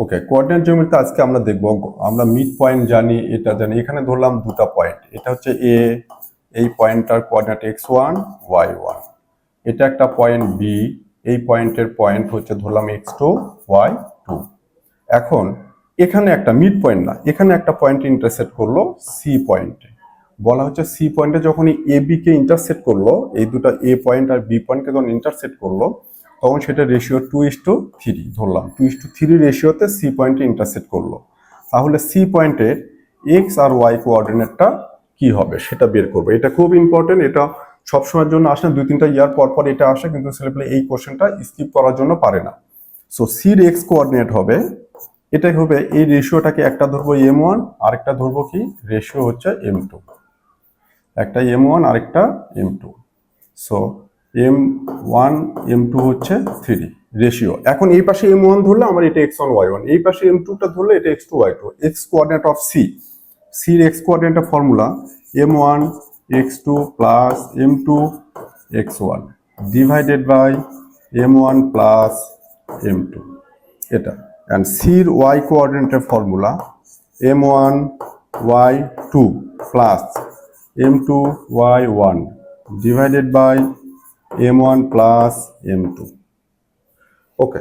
ওকে, coordinate জিওমেট্রিতে আজকে আমরা দেখব, আমরা মিড পয়েন্ট জানি, এটা জানি। এখানে ধরলাম দুটো পয়েন্ট, এটা হচ্ছে এ, এই পয়েন্টটার কোঅর্ডিনেট x1 y1, এটা একটা পয়েন্ট বি, এই পয়েন্টের পয়েন্ট হচ্ছে ধরলাম x2 y2। এখন এখানে একটা মিড পয়েন্ট না, এখানে একটা পয়েন্ট ইন্টারসেক্ট করলো সি পয়েন্টে, বলা হচ্ছে সি পয়েন্টে যখন এ বি কে ইন্টারসেক্ট করলো, এই দুটো এ পয়েন্ট আর বি পয়েন্টকে যখন ইন্টারসেক্ট করলো, তখন সেটা রেশিও 2:3 ধরলাম, 2:3 রেশিওতে সি পয়েন্টে ইন্টারসেক্ট করলো। তাহলে সি পয়েন্টের এক্স আর ওয়াই কোঅর্ডিনেটটা কি হবে সেটা বের করবো। এটা খুব ইম্পর্টেন্ট, এটা সবসময়ের জন্য আসে না, 2-3টা ইয়ার পর পর এটা আসে, কিন্তু ছেলেপেলে এই কোশ্চেনটা স্কিপ করার জন্য পারে না। সো সির এক্স কোঅর্ডিনেট হবে, এটাই হবে, এই রেশিওটাকে একটা ধরবো m1, আরেকটা ধরবো কি রেশিও হচ্ছে m2, একটা m1 আরেকটা m2। সো m1 m2 হচ্ছে 3 রেশিও। এখন এই পাশে m1 ধরলে আমার এটা x1 y1, এই পাশে m2টা ধরলে এটা x2 y2। X coordinate of C, সির এক্স কোঅর্ডিনেটের formula m1 x2 plus m2 x1 divided by m1 plus m2, এটা। অ্যান্ড সির ওয়াই কোঅর্ডিনেটের formula m1 y2 plus m2 y1 divided by m1 plus m2। Okay.